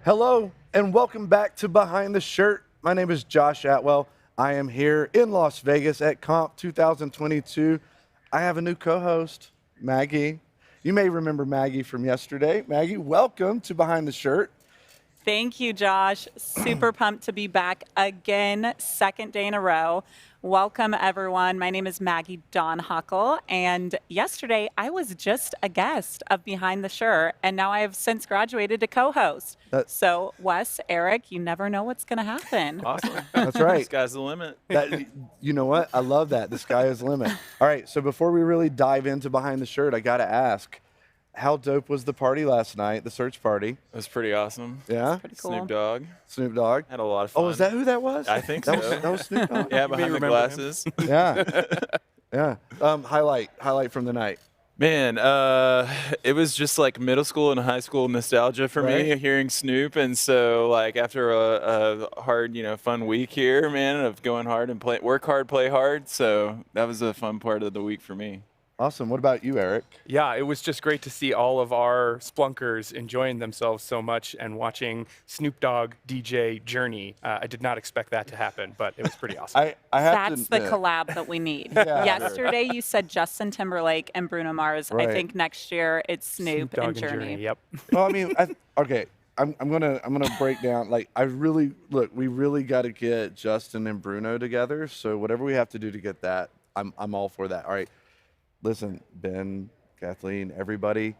Hello, and welcome back to Behind the Shirt. My name is Josh Atwell. I am here in Las Vegas at Conf 2022. I have a new co-host, Maggie. You may remember Maggie from yesterday. Maggie, welcome to Behind the Shirt. Thank you, Josh. Super pumped to be back again, second day in a row. Welcome, everyone. My name is Maggie Donhuckle, and yesterday I was just a guest of Behind the Shirt, and now I have since graduated to co-host. So, Wes, Eric, you never know what's going to happen. Awesome. That's right. Sky's the limit. You know what? I love that. The sky is the limit. All right, so before we really dive into Behind the Shirt, I got to ask, how dope was the party last night, the search party? It was pretty awesome. Yeah? Pretty cool. Snoop Dogg. Snoop Dogg? Had a lot of fun. Oh, is that who that was? I think that so. that was Snoop Dogg? Yeah, behind the remember glasses. Yeah. Yeah. Highlight from the night. Man, it was just like middle school and high school nostalgia for me, hearing Snoop. And so, like, after a hard, fun week here, man, of going hard and work hard, play hard. So that was a fun part of the week for me. Awesome. What about you, Eric? Yeah, it was just great to see all of our Splunkers enjoying themselves so much and watching Snoop Dogg DJ Journey. I did not expect that to happen, but it was pretty awesome. I have That's to the admit, collab that we need. Yeah. Yesterday, you said Justin Timberlake and Bruno Mars. Right. I think next year it's Snoop Dogg and Journey. Yep. Well, I mean, okay. I'm gonna break down. Like, we really got to get Justin and Bruno together. So whatever we have to do to get that, I'm all for that. All right. Listen, Ben, Kathleen, everybody,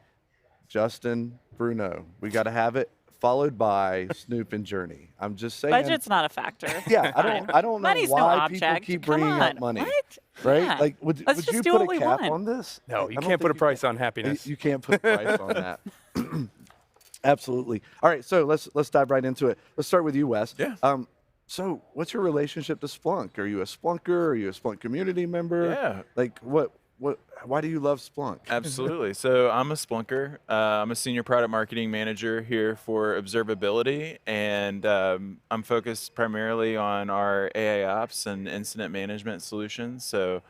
Justin, Bruno, we got to have it, followed by Snoop and Journey. I'm just saying. Budget's not a factor. Yeah, I don't know Money's no why people object. keep Come bringing on. up money. What? Right? Yeah. Like, would Let's you just do put what a we cap want. on this? No, I you don't can't put a think price on happiness. You can't put a price on that. Absolutely. All right, so let's dive right into it. Let's start with you, Wes. Yeah. So what's your relationship to Splunk? Are you a Splunker? Are you a Splunk community member? Yeah. Like, why do you love Splunk? Absolutely. So I'm a Splunker. I'm a senior product marketing manager here for observability, and I'm focused primarily on our AI ops and incident management solutions. So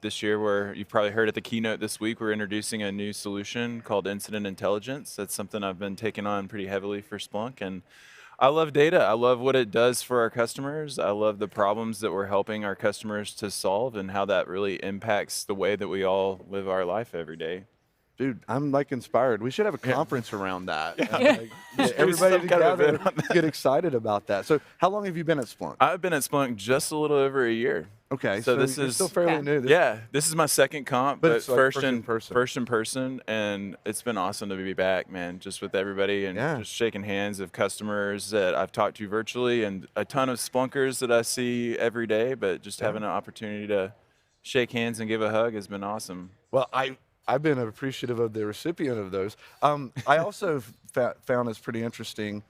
this year, you've probably heard at the keynote this week, we're introducing a new solution called Incident Intelligence. That's something I've been taking on pretty heavily for Splunk, and I love data. I love what it does for our customers. I love the problems that we're helping our customers to solve and how that really impacts the way that we all live our life every day. Dude, I'm like inspired. We should have a conference around that. Like, get Do some everybody kind of together, event on that. get excited about that. So how long have you been at Splunk? I've been at Splunk just a little over a year. Okay, so so this you're is still fairly new. This is my second comp, But but it's like first first in in person. first in person, and it's been awesome to be back, man. Just with everybody and Yeah. just shaking hands of customers that I've talked to virtually, and a ton of Splunkers that I see every day. But just having an opportunity to shake hands and give a hug has been awesome. Well, I've been appreciative of the recipient of those. I also found it's pretty interesting.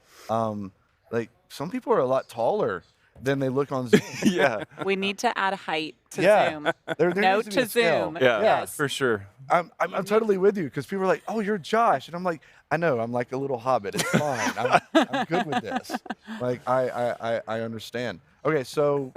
Like, some people are a lot taller than they look on Zoom. Yeah, We need to add height to Yeah. Zoom. There Note needs to be to a scale. Zoom. yeah, Yes. for sure. I'm totally with you, because people are like, "Oh, you're Josh," and I'm like, "I know, I'm like a little hobbit. It's fine. I'm good with this. Like, I understand." Okay, so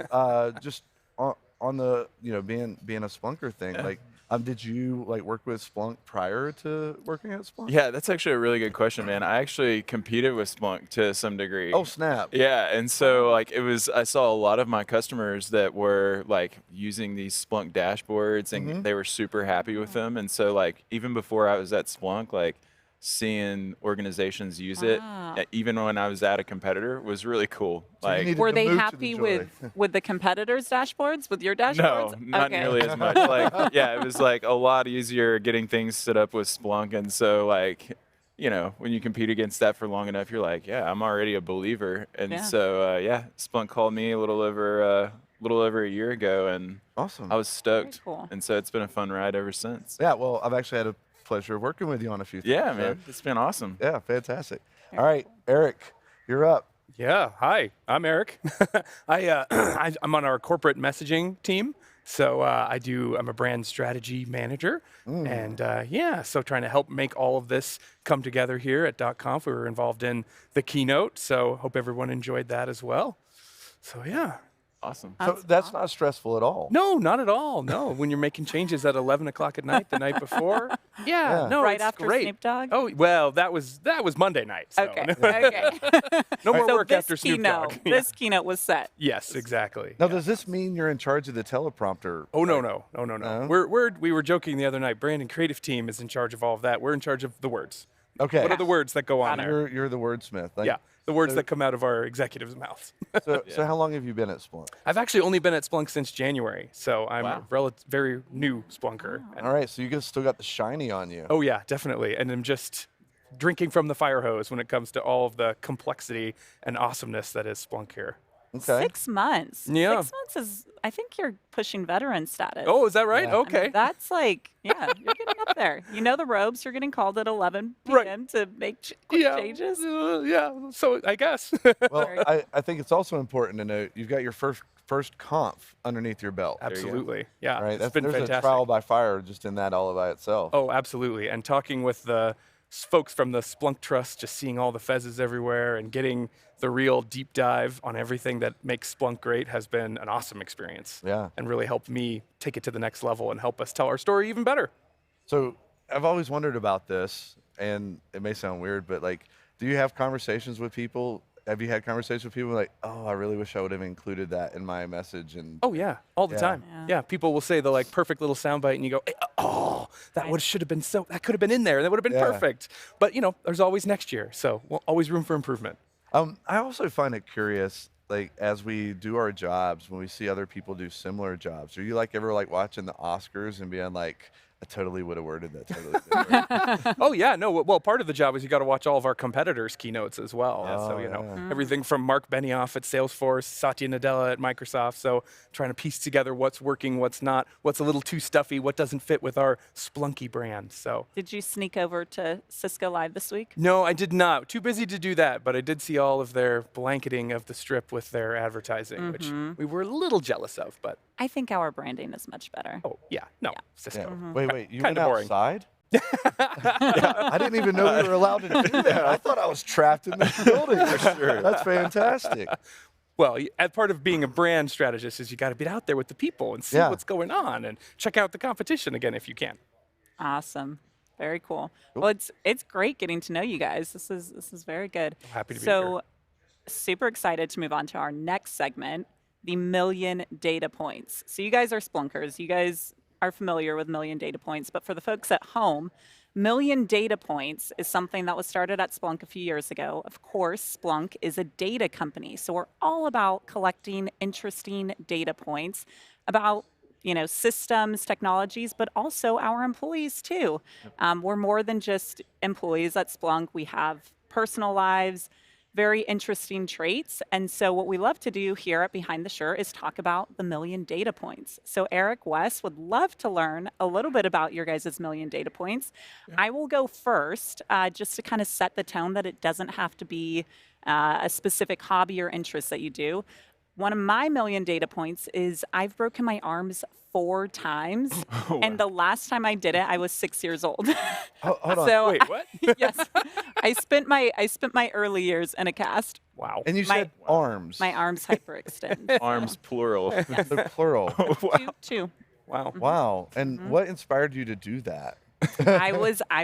just on the being a Splunker thing, like, did you like work with Splunk prior to working at Splunk? Yeah, that's actually a really good question, man. I actually competed with Splunk to some degree. Oh, snap. Yeah, and so like I saw a lot of my customers that were like using these Splunk dashboards, and they were super happy with them. And so like even before I was at Splunk, like seeing organizations use it, Wow. even when I was at a competitor, was really cool. So you Like needed Were to they move to the happy joy. with the competitors' dashboards, with your no, dashboards? not Okay. nearly as much. Like yeah, it was like a lot easier getting things set up with Splunk, and so like when you compete against that for long enough, you're like, yeah, I'm already a believer. And Yeah. so Splunk called me a little over a year ago, and Awesome. I was stoked. cool. And so it's been a fun ride ever since. Yeah, well, I've actually had a pleasure of working with you on a few things. Yeah, so- man, it's been awesome. Yeah, fantastic. All right, Eric, you're up. Yeah, hi, I'm Eric. I'm on our corporate messaging team. So I'm a brand strategy manager. And so trying to help make all of this come together here at .conf. We were involved in the keynote, so hope everyone enjoyed that as well. So yeah. Awesome. So that's not stressful at all. No, not at all. No, when you're making changes at 11 o'clock at night the night before. Yeah, Yeah. no, Right it's after great. Snoop Dogg? Oh, well, that was Monday night. So. Okay. Okay. No more So work this after Snoop keynote, Dogg. this keynote was set. Yes, exactly. Now, Yeah. does this mean you're in charge of the teleprompter? Oh no, Like, no, no, no, no. No? We were joking the other night. Brandon creative team is in charge of all of that. We're in charge of the words. Okay. What are the words that go on there? You're the wordsmith. Like, Yeah, the words so- that come out of our executives' mouths. So how long have you been at Splunk? I've actually only been at Splunk since January, so I'm Wow. a very new Splunker. And- All right, so you guys still got the shiny on you. oh yeah, definitely. And I'm just drinking from the fire hose when it comes to all of the complexity and awesomeness that is Splunk here. Okay. 6 months. Yeah. 6 months is, I think you're pushing veteran status. Oh, is that right? Yeah. Okay. That's like, yeah, you're getting up there. You know the ropes. You're getting called at 11 Right. p.m. to make quick changes. Yeah, so I guess. Well, I think it's also important to note you've got your first conf underneath your belt. Absolutely. Yeah. Right? It's been There's fantastic. a trial by fire just in that all by itself. Oh, absolutely. And talking with the folks from the Splunk Trust, just seeing all the fezzes everywhere and getting the real deep dive on everything that makes Splunk great has been an awesome experience. Yeah. And really helped me take it to the next level and help us tell our story even better. So I've always wondered about this, and it may sound weird, but like, do you have conversations with people? Have you had conversations with people like, oh, I really wish I would have included that in my message? And Oh yeah, all the Yeah. time. Yeah. Yeah, people will say the like perfect little soundbite, and you go, "Oh, that would should have been so. That could have been in there. That would have been Yeah. perfect." But you know, there's always next year, so always room for improvement. I also find it curious, like as we do our jobs, when we see other people do similar jobs, are you like ever like watching the Oscars and being like, I totally would have worded that totally different? Oh yeah, no. Well, part of the job is you got to watch all of our competitors' keynotes as well. So you know, yeah. everything from Mark Benioff at Salesforce, Satya Nadella at Microsoft. So trying to piece together what's working, what's not, what's a little too stuffy, what doesn't fit with our Splunky brand. So Did you sneak over to Cisco Live this week? no, I did not. Too busy to do that, but I did see all of their blanketing of the strip with their advertising, which we were a little jealous of. But I think our branding is much better. oh yeah, no, Yeah. Cisco. Wait, you went Kinda boring. outside? I didn't even know we were allowed to do that. I thought I was trapped in this building for sure. That's fantastic. Well, as part of being a brand strategist is you got to be out there with the people and see Yeah. what's going on and check out the competition again if you can. Awesome. Very cool. Well, it's great getting to know you guys. This is very good. Happy to be so here. super excited to move on to our next segment, the million data points. So you guys are Splunkers. You guys are familiar with million data points, but for the folks at home, million data points is something that was started at Splunk a few years ago. Of course, Splunk is a data company, so we're all about collecting interesting data points about systems, technologies, but also our employees too. We're more than just employees at Splunk. We have personal lives, very interesting traits. And so what we love to do here at Behind the Shirt is talk about the million data points. So Eric, Wes, would love to learn a little bit about your guys' million data points. I will go first, just to kind of set the tone that it doesn't have to be a specific hobby or interest that you do. One of my million data points is I've broken my arms 4 times, and the last time I did it, I was 6 years old. Hold on. So Wait, what? yes, I spent my early years in a cast. Wow. And you said arms. My arms hyperextend. Arms plural. They're plural. Two. Wow. Wow. And what inspired you to do that? I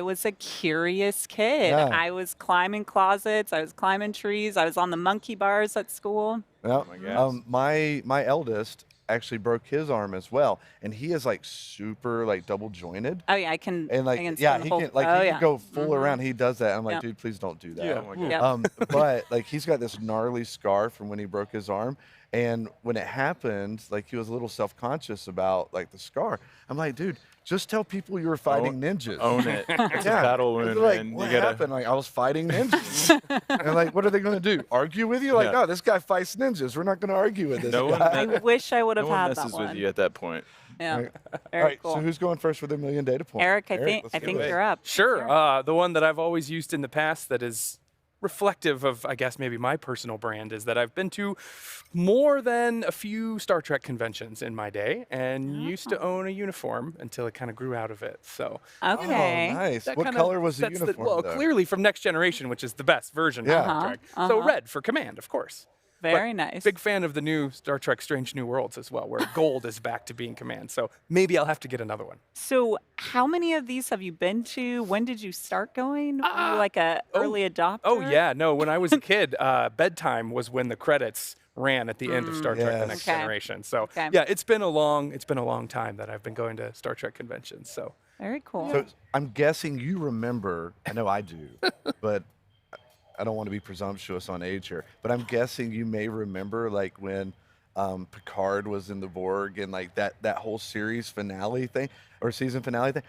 was a curious kid. Yeah. I was climbing closets. I was climbing trees. I was on the monkey bars at school. Well, my gosh. my eldest actually broke his arm as well, and he is like super like double jointed. Oh yeah, I can. And like, I can yeah, spin he whole- can like oh, he yeah. can go full around. He does that. I'm like, Yep. dude, please don't do that. Yeah. Oh my God. Yep. But like he's got this gnarly scar from when he broke his arm, and when it happened, like he was a little self-conscious about like the scar. I'm like, dude, just tell people you were fighting ninjas. Own it. It's a Yeah. battle They're wound, like, man. what You gotta. happened? Like, I was fighting ninjas. And like, what are they going to do? Argue with you? Like, Yeah. no, this guy fights ninjas. We're not going to argue with this No one guy. I wish I would No have one had messes that one. with you at that point. Yeah. Right. Very All right, cool. so who's going first with a million data points? Eric, I let's think do it. you're up. Sure. The one that I've always used in the past that is reflective of, I guess, maybe my personal brand is that I've been to more than a few Star Trek conventions in my day and used to own a uniform until it kind of grew out of it. So Okay. Oh, nice. that What kinda color was the sets uniform? well, though? clearly from Next Generation, which is the best version Yeah. of Star Trek. So red for command, of course. Very nice. Big fan of the new Star Trek Strange New Worlds as well, where gold is back to being command. So maybe I'll have to get another one. So, how many of these have you been to? When did you start going? Were you like a early adopter? Oh, yeah. No, when I was a kid, bedtime was when the credits ran at the end of Star Trek: The Yes. Next Okay. Generation. So Okay. yeah, it's been a long time that I've been going to Star Trek conventions. So Very cool. So I'm guessing you remember. I know I do, but I don't want to be presumptuous on age here. But I'm guessing you may remember like when Picard was in the Borg and like that whole series finale thing or season finale thing.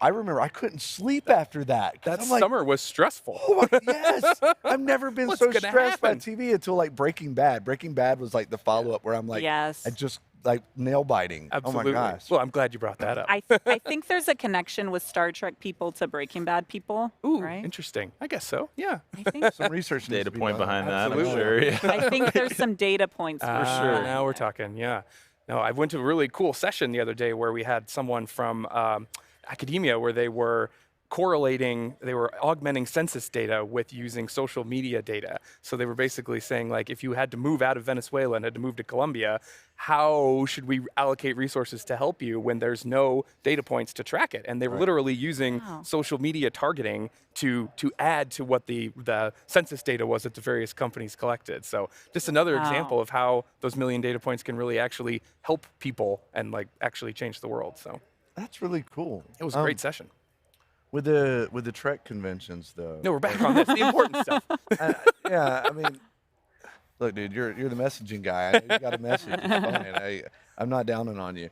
I remember I couldn't sleep after that. 'Cause that I'm like, summer was stressful. oh my, yes, I've never been What's so gonna stressed by happen? TV until like Breaking Bad. Breaking Bad was like the follow-up where I'm like, Yes. I just like nail biting. Absolutely. Oh my gosh. Well, I'm glad you brought that up. I think there's a connection with Star Trek people to Breaking Bad people. Ooh, right? interesting. I guess so. Yeah. I think Some research needs Data to be point done. behind that, I'm Absolutely. sure. Yeah. I think there's some data points for sure. sure. Now we're talking. Yeah. No, I went to a really cool session the other day where we had someone from academia where they were augmenting census data with using social media data. So they were basically saying, like, if you had to move out of Venezuela and had to move to Colombia, how should we allocate resources to help you when there's no data points to track it? And they were literally using Wow. social media targeting to add to what the census data was that the various companies collected. So just another Wow. example of how those million data points can really actually help people and like actually change the world. So That's really cool. it was a great session. With the Trek conventions though. No, we're back on this, the important stuff. Yeah, I mean, look, dude, you're the messaging guy. I know you got a message. It's fine. I'm not downing on you.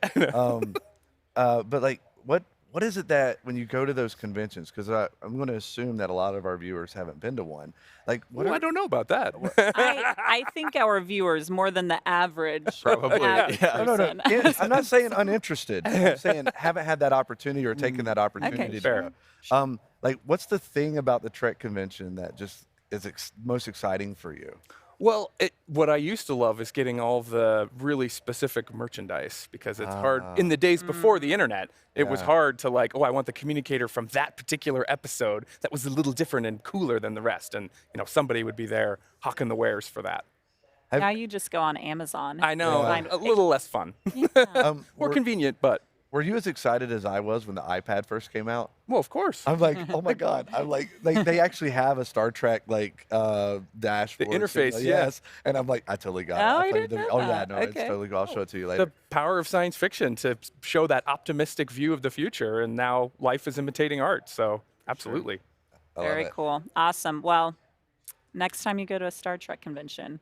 But like, what is it that when you go to those conventions? Because I'm going to assume that a lot of our viewers haven't been to one. Like, what Well, are, I don't know about that. I think our viewers more than the average. Probably, average yeah. no, person. yeah, I'm not saying uninterested. I'm saying haven't had that opportunity or taken that opportunity. Okay, to sure. go. Like, what's the thing about the Trek convention that just is most exciting for you? Well, what I used to love is getting all the really specific merchandise because it's hard. In the days before the internet, it was hard to like, oh, I want the communicator from that particular episode that was a little different and cooler than the rest. And, somebody would be there hawking the wares for that. Now you just go on Amazon. I know, Find- a little less fun. More Were, convenient, but, were you as excited as I was when the iPad first came out? well, of course. I'm like, oh my god! I'm like they actually have a Star Trek like dashboard. interface, signal, yeah. yes. And I'm like, I totally got it. Oh, I I played didn't know oh yeah, that. no, it's Okay. totally cool. I'll show it to you later. The power of science fiction to show that optimistic view of the future, and now life is imitating art. So, absolutely. I love Very it. cool. Awesome. Well, next time you go to a Star Trek convention,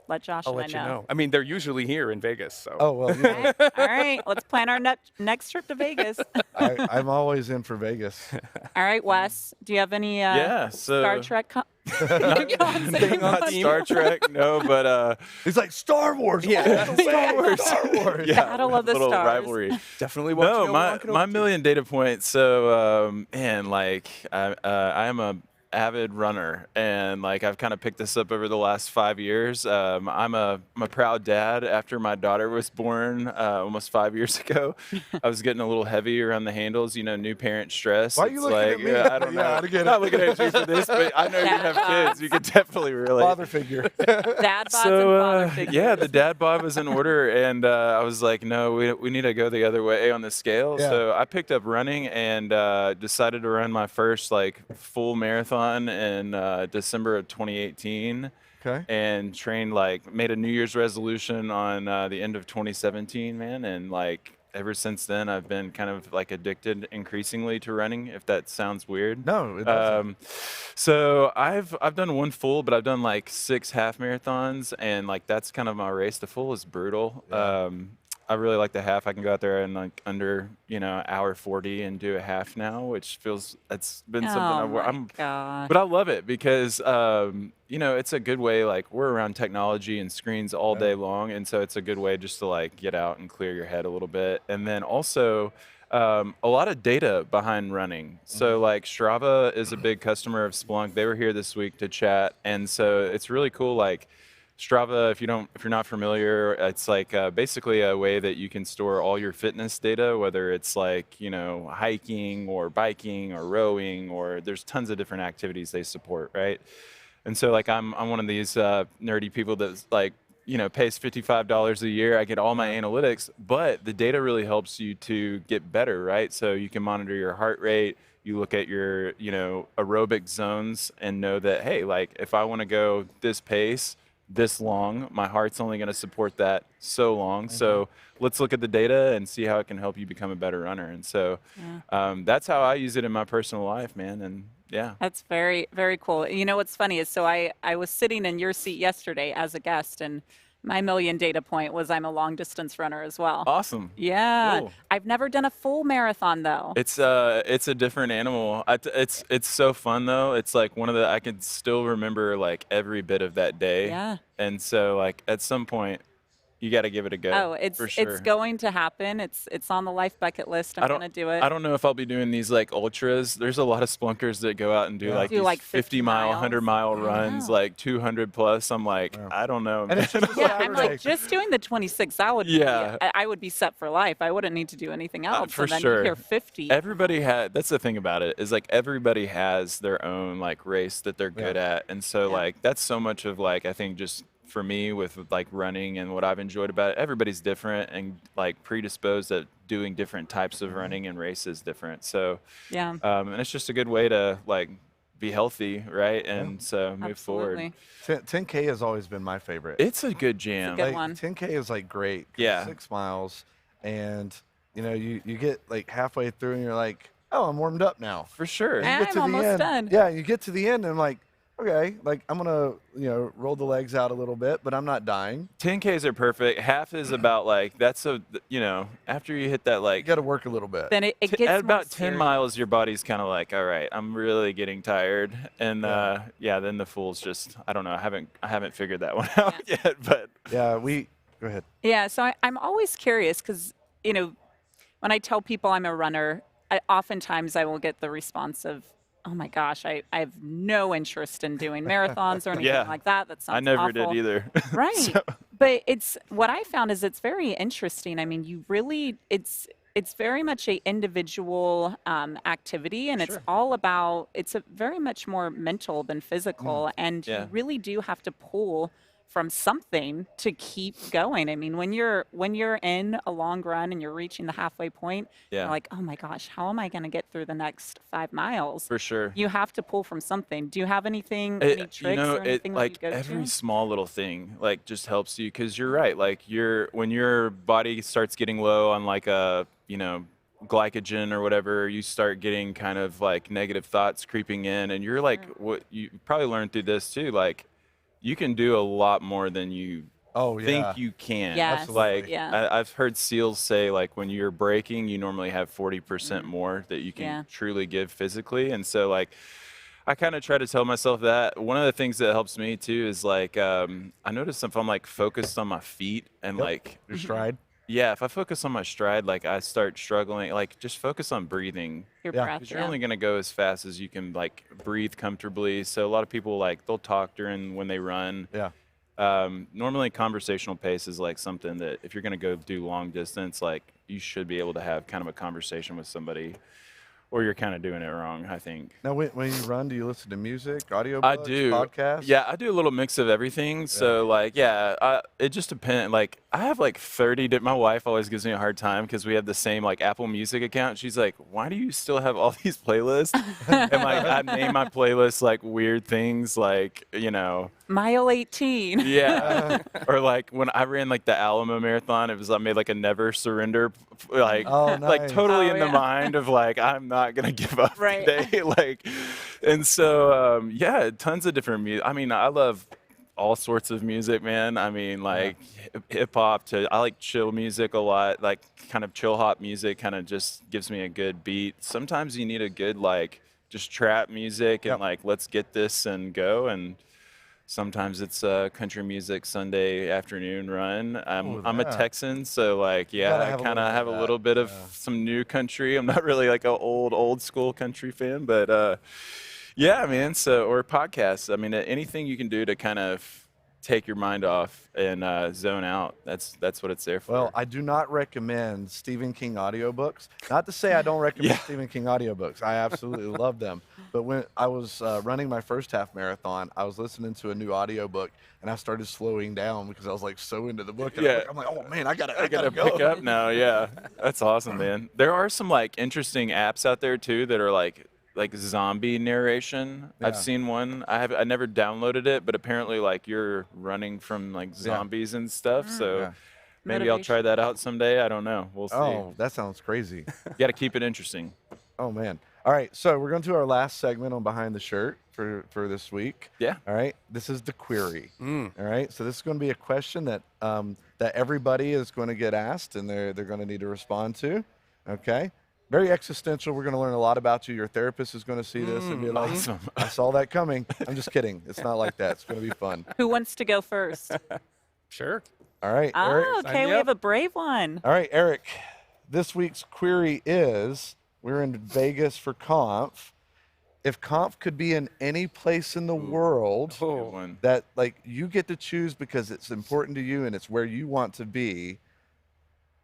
let Josh I'll and let I you know. I mean, they're usually here in Vegas. So. Oh well, yeah, All right, let's plan our next trip to Vegas. I'm always in for Vegas. All right, Wes, do you have any Yeah, Star so- Trek Staying on Not theme. Star Trek, no, but He's like Star Wars. Yeah. all the way, Star Wars. Star Wars. yeah, Battle of the little Stars. rivalry. Definitely want to No, know my Obi-Wan my Kenobi. million data points. So, man, like I am a avid runner, and like I've kind of picked this up over the last 5 years. I'm a proud dad. After my daughter was born almost 5 years ago, I was getting a little heavy around the handles. New parent stress. Why are you It's looking like, at me? yeah, I don't know. Yeah, I get it. Not looking at you for this, but I know you have kids. You could definitely relate. Father figure. Dad bods and So father figures? yeah, the dad bod was in order, and I was like, no, we need to go the other way on the scale. Yeah. So I picked up running and decided to run my first like full marathon in December of 2018. Okay. And trained made a New Year's resolution on the end of 2017, man, and like ever since then I've been kind of like addicted increasingly to running. If that sounds weird. No, it doesn't. So I've done one full, but I've done like 6 half marathons, and like that's kind of my race. The full is brutal. Yeah. I really like the half. I can go out there in like under hour 40 and do a half now, which feels it's been something Oh my I'm. gosh. But I love it because it's a good way. Like we're around technology and screens all day long, and so it's a good way just to like get out and clear your head a little bit, and then also. A lot of data behind running. So like Strava is a big customer of Splunk. They were here this week to chat, and so it's really cool. Like Strava, if you're not familiar, it's like basically a way that you can store all your fitness data, whether it's like hiking or biking or rowing, or there's tons of different activities they support, right? And so like I'm one of these nerdy people that's like, pays $55 a year. I get all my analytics, but the data really helps you to get better, right? So you can monitor your heart rate. You look at your, aerobic zones and know that, hey, like if I want to go this pace, this long, my heart's only going to support that so long. So let's look at the data and see how it can help you become a better runner. And so that's how I use it in my personal life, man. And yeah. That's very, very cool. You know what's funny is so I was sitting in your seat yesterday as a guest, and my million data point was I'm a long distance runner as well. Awesome. Yeah. Cool. I've never done a full marathon though. It's a different animal. It's so fun though. It's like I can still remember like every bit of that day. Yeah. And so like at some point you got to give it a go. Oh, for sure. it's going to happen. It's on the life bucket list. I'm going to do it. I don't know if I'll be doing these like ultras. There's a lot of splunkers that go out and do like these 50 mile, 100 mile runs, like 200 plus. I'm like, I don't know. And it's just Yeah, I'm like just doing the 26. I would Yeah. I would be set for life. I wouldn't need to do anything else. For and then sure. you hear 50. That's the thing about it is like everybody has their own like race that they're good at. And so like that's so much of like I think just for me with like running and what I've enjoyed about it, everybody's different and like predisposed at doing different types of running and races different. So Yeah. and it's just a good way to like be healthy, right? And so move Absolutely. forward. 10K has always been my favorite. It's a good jam. good Like, one. 10K is like great. 'Cause Yeah. 6 miles, and you get like halfway through and you're like, oh, I'm warmed up now. For sure. And you I'm get to almost the end. done. Yeah, you get to the end and I'm like, okay, like I'm gonna roll the legs out a little bit, but I'm not dying. 10Ks are perfect. Half is about like after you hit that You like got to work a little bit. Then it gets at more about 10 serious. miles, your body's kind of like, all right, I'm really getting tired. And then the fool's just, I don't know. I haven't figured that one out yet, but Yeah, go ahead. Yeah, so I'm always curious because, when I tell people I'm a runner, oftentimes I will get the response of, oh my gosh, I have no interest in doing marathons or anything Yeah. like that. That sounds I never awful. did either. Right. So- But what I found is it's very interesting. I mean, it's very much a individual activity, and it's all about, it's a very much more mental than physical, and Yeah. you really do have to pull from something to keep going. I mean, when you're in a long run and you're reaching the halfway point, Yeah. you're like, oh my gosh, how am I going to get through the next 5 miles? For sure. You have to pull from something. Do you have any tricks or anything like that you go every to? small little thing like just helps you because you're right. Like when your body starts getting low on like a glycogen or whatever, you start getting kind of like negative thoughts creeping in, and you're like, what you probably learned through this too, like you can do a lot more than you Oh yeah. think you can. Yes, Like yeah. I've heard SEALs say like when you're braking, you normally have 40% more that you can Yeah. truly give physically. And so like I kind of try to tell myself that. One of the things that helps me too is like I notice if I'm like focused on my feet and like Your stride. yeah, if I focus on my stride, like I start struggling, like just focus on breathing. Your Yeah. breath. Because you're only going to go as fast as you can like breathe comfortably. So a lot of people like they'll talk when they run. Yeah. Normally conversational pace is like something that if you're going to go do long distance, like you should be able to have kind of a conversation with somebody or you're kind of doing it wrong, I think. Now, when you run, do you listen to music, audiobooks, I do. podcasts? Yeah, I do a little mix of everything. So like, it just depends. Like I have like 30, my wife always gives me a hard time because we have the same like Apple Music account. She's like, why do you still have all these playlists? And like I name my playlists like weird things like, Mile 18. yeah. Or like when I ran like the Alamo Marathon, I made like a never surrender, like Oh, like nice. totally Oh, in the yeah. mind of like I'm not gonna give up Right. today. Like, and so tons of different music. I mean, I love all sorts of music, man. I mean, like hip hop I like chill music a lot. Like kind of chill hop music kind of just gives me a good beat. Sometimes you need a good like just trap music and Yep. like let's get this and go. And sometimes it's country music Sunday afternoon run. I'm a yeah. Texan, so like gotta I have a kind little of bit have of a that, little bit of yeah. some new country. I'm not really like an old school country fan, but yeah, man. So or podcasts. I mean, anything you can do to kind of take your mind off and zone out. That's what it's there for. Well, I do not recommend Stephen King audiobooks. Not to say I don't recommend Yeah. Stephen King audiobooks. I absolutely love them. But when I was running my first half marathon, I was listening to a new audiobook and I started slowing down because I was like so into the book. And Yeah. I'm like, oh man, I gotta pick go. up now. Yeah, that's awesome, man. There are some like interesting apps out there too that are like zombie narration. Yeah. I've seen one. I never downloaded it, but apparently like you're running from like zombies and stuff. So Yeah. maybe I'll try that out someday. I don't know. We'll see. Oh, that sounds crazy. You got to keep it interesting. Oh man. All right, so we're going to our last segment on Behind the Shirt for this week. Yeah. All right. This is the query. All right. So this is going to be a question that that everybody is going to get asked, and they're going to need to respond to. Okay. Very existential. We're going to learn a lot about you. Your therapist is going to see this and be like, awesome. I saw that coming. I'm just kidding. It's not like that. It's going to be fun. Who wants to go first? Sure. All right, Eric. Oh, okay, we have a brave one. All right, Eric. This week's query is, we're in Vegas for Conf. If Conf could be in any place in the world Good one. that like you get to choose because it's important to you and it's where you want to be,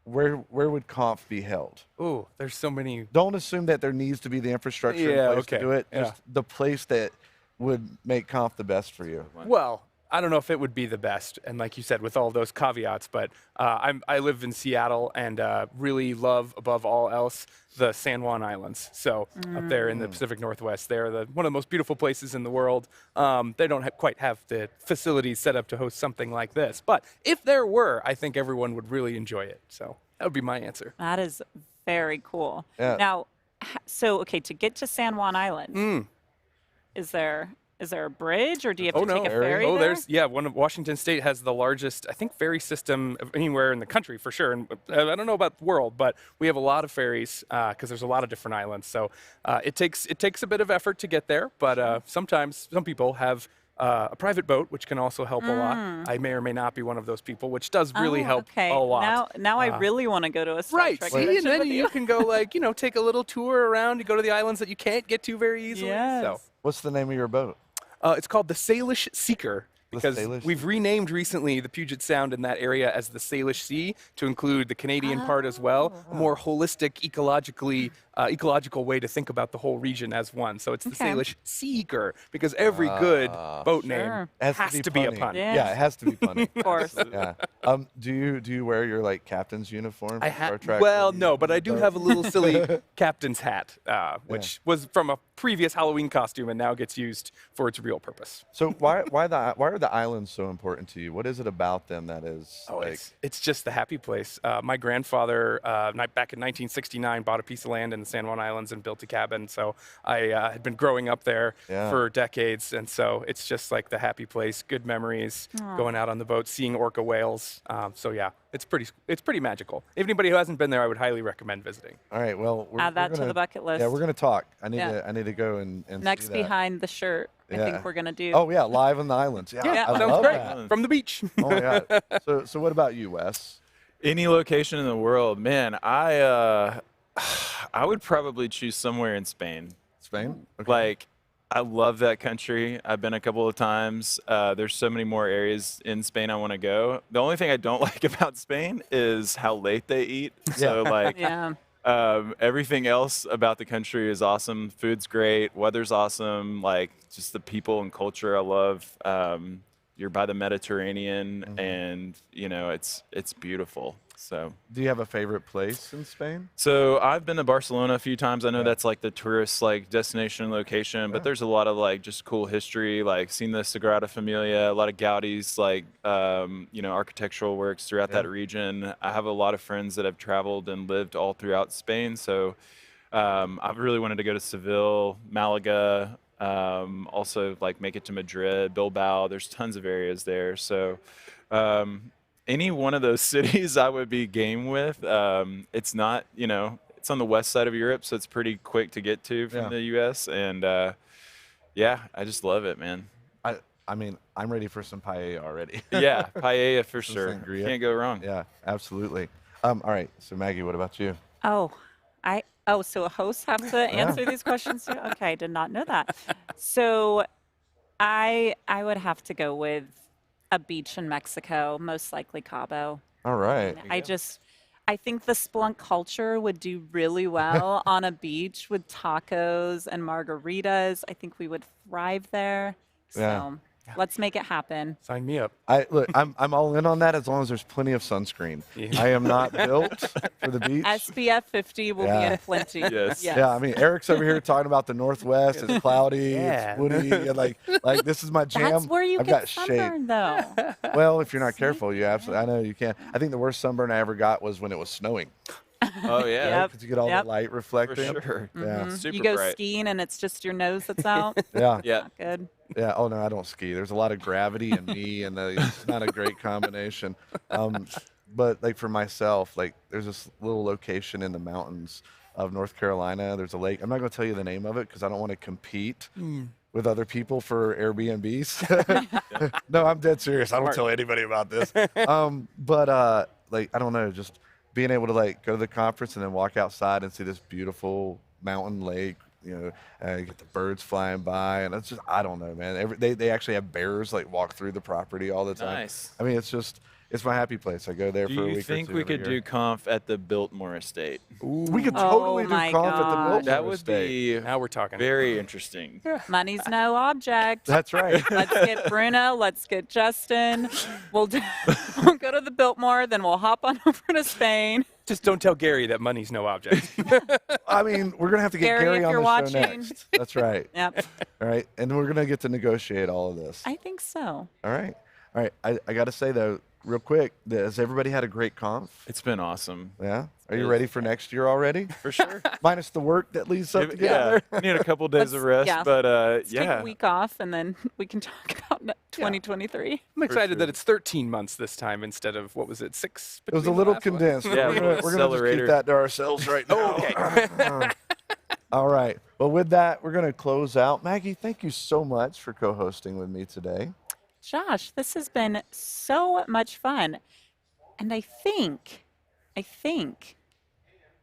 where would Conf be held? Ooh, there's so many. Don't assume that there needs to be the infrastructure Yeah, in place okay, to do it. yeah. Just the place that would make Conf the best for you. Well, I don't know if it would be the best, and like you said, with all those caveats, but I live in Seattle and really love, above all else, the San Juan Islands. So up there in the Pacific Northwest, they're one of the most beautiful places in the world. They don't quite have the facilities set up to host something like this, but if there were, I think everyone would really enjoy it. So that would be my answer. That is very cool. Yeah. Now, so okay, to get to San Juan Island, is there a bridge, or do you have to take a ferry Oh, there? one of Washington State has the largest, I think, ferry system of anywhere in the country for sure. And I don't know about the world, but we have a lot of ferries because there's a lot of different islands. So it takes a bit of effort to get there, but sometimes some people have a private boat, which can also help a lot. I may or may not be one of those people, which does really help okay. a lot. Now I really want to go to a Star Right, Trek see, and convention then with you can go take a little tour around. You go to the islands that you can't get to very easily. Yes. So. What's the name of your boat? It's called the Salish Seeker because Salish we've renamed recently the Puget Sound in that area as the Salish Sea to include the Canadian part as well. A more holistic, ecological way to think about the whole region as one. So it's the Okay. Salish Seeker because every good boat name It has to be a funny. pun. Yeah. It has to be funny. Of course. Yeah. Do you wear your like captain's uniform? I for Star have Trek well, when you no, but I do boat? have a little silly captain's hat, which was from a previous Halloween costume and now gets used for its real purpose. So why are the islands so important to you? What is it about them that is like? It's just the happy place. My grandfather, back in 1969, bought a piece of land in the San Juan Islands and built a cabin. So I had been growing up there for decades, and so it's just like the happy place. Good memories, going out on the boat, seeing orca whales. So yeah, it's pretty magical. If anybody who hasn't been there, I would highly recommend visiting. All right, well, Add that to the bucket list. Yeah, we're gonna talk. I need Yeah. to go and Next see that. behind the shirt, I Yeah. think we're gonna do. Oh yeah, live on the islands. Yeah, Yeah, I Sounds love great. that. From the beach. Oh my god. So what about you, Wes? Any location in the world, man. I would probably choose somewhere in Spain. Spain? Okay. Like, I love that country. I've been a couple of times. There's so many more areas in Spain I want to go. The only thing I don't like about Spain is how late they eat. So like, Yeah. everything else about the country is awesome. Food's great. Weather's awesome. Like, just the people and culture I love. You're by the Mediterranean, and it's beautiful. So. Do you have a favorite place in Spain? So I've been to Barcelona a few times. I know that's like the tourist like destination location, but there's a lot of like just cool history, like seen the Sagrada Familia, a lot of Gaudi's like architectural works throughout that region. I have a lot of friends that have traveled and lived all throughout Spain. So I've really wanted to go to Seville, Malaga, also like make it to Madrid, Bilbao. There's tons of areas there. So any one of those cities I would be game with. It's not, it's on the west side of Europe, so it's pretty quick to get to from the US. And I just love it, man. I mean, I'm ready for some paella already. Yeah, paella for Some sure. sangria. Can't go wrong. Yeah, absolutely. All right, so Maggie, what about you? So a host have to answer these questions too? Okay, I did not know that. So I would have to go with a beach in Mexico, most likely Cabo. All right. I think the Splunk culture would do really well on a beach with tacos and margaritas. I think we would thrive there. Yeah. So let's make it happen. Sign me up. I'm all in on that as long as there's plenty of sunscreen. Yeah. I am not built for the beach. SPF 50 will be Yeah. in plenty. Yes. Yeah, I mean, Eric's over here talking about the Northwest. It's cloudy, Yeah. it's woody, and like this is my jam. That's where you I've get got shape. sunburned, though. Well, if you're not careful, you absolutely. I know you can. I think the worst sunburn I ever got was when it was snowing. Oh yeah. Yep. Because you get all Yep. the light For reflecting. sure. Yeah. Super You go bright. skiing and it's just your nose that's out. Yeah. Yeah. Not good. Yeah. Oh no, I don't ski. There's a lot of gravity in me, and it's not a great combination. But like for myself, like there's this little location in the mountains of North Carolina. There's a lake. I'm not going to tell you the name of it because I don't want to compete with other people for Airbnbs. No, I'm dead serious. I don't tell anybody about this. But like I don't know, just being able to like go to the conference and then walk outside and see this beautiful mountain lake. You get the birds flying by, and it's just I don't know, man. They actually have bears like walk through the property all the time. Nice. I mean, it's my happy place. I go there Do for a you week think or two we every could year. do conf at the Biltmore Estate? We could Oh totally do my conf at the gosh. Biltmore That would Estate. be Now we're talking. very interesting. Money's no object. That's right. Let's get Bruno. Let's get Justin. We'll go to the Biltmore, then we'll hop on over to Spain. Just don't tell Gary that money's no object. I mean, we're gonna have to get Gary, Gary if on you're the watching. show next. That's right. Yep, All right, and we're gonna get to negotiate all of this. I think so. All right. I got to say though, real quick, has everybody had a great conf? It's been awesome. Yeah. Are you ready for next year already? For sure. Minus the work that leads up together. Yeah. Need a couple days of rest, yeah. but Let's yeah. take a week off, and then we can talk about 2023. I'm excited sure. that it's 13 months this time instead of, what was it, 6? It was a between the little last one? condensed. Yeah, we're a gonna little just keep accelerator. that to ourselves right now. Okay. All right. Well, with that, we're gonna close out. Maggie, thank you so much for co-hosting with me today. Josh, this has been so much fun, and I think,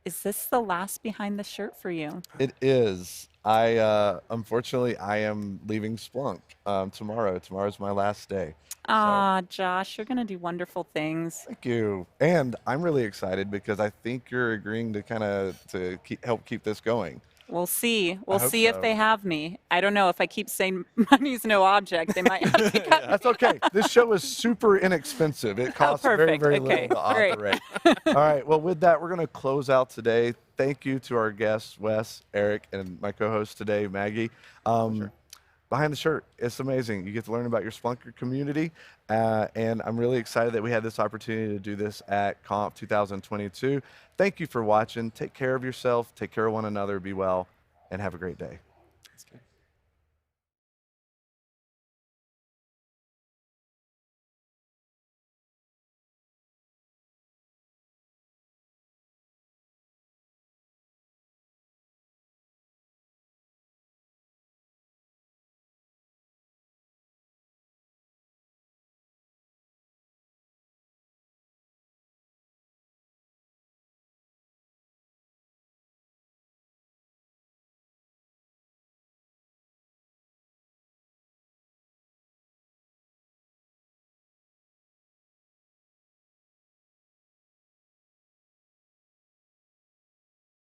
is this the last behind the shirt for you? It is. Unfortunately, I am leaving Splunk tomorrow. Tomorrow's my last day. Ah, Josh, you're gonna do wonderful things. Thank you. And I'm really excited because I think you're agreeing to help keep this going. We'll see. We'll hope see if so. they have me. I don't know if I keep saying money's no object. They might have to cut me. That's okay. This show is super inexpensive. It costs very, perfect. very Okay, little to great. operate. All right. Well, with that, we're going to close out today. Thank you to our guests, Wes, Eric, and my co-host today, Maggie. Behind the shirt, it's amazing. You get to learn about your Splunker community, and I'm really excited that we had this opportunity to do this at Conf 2022. Thank you for watching. Take care of yourself. Take care of one another. Be well, and have a great day.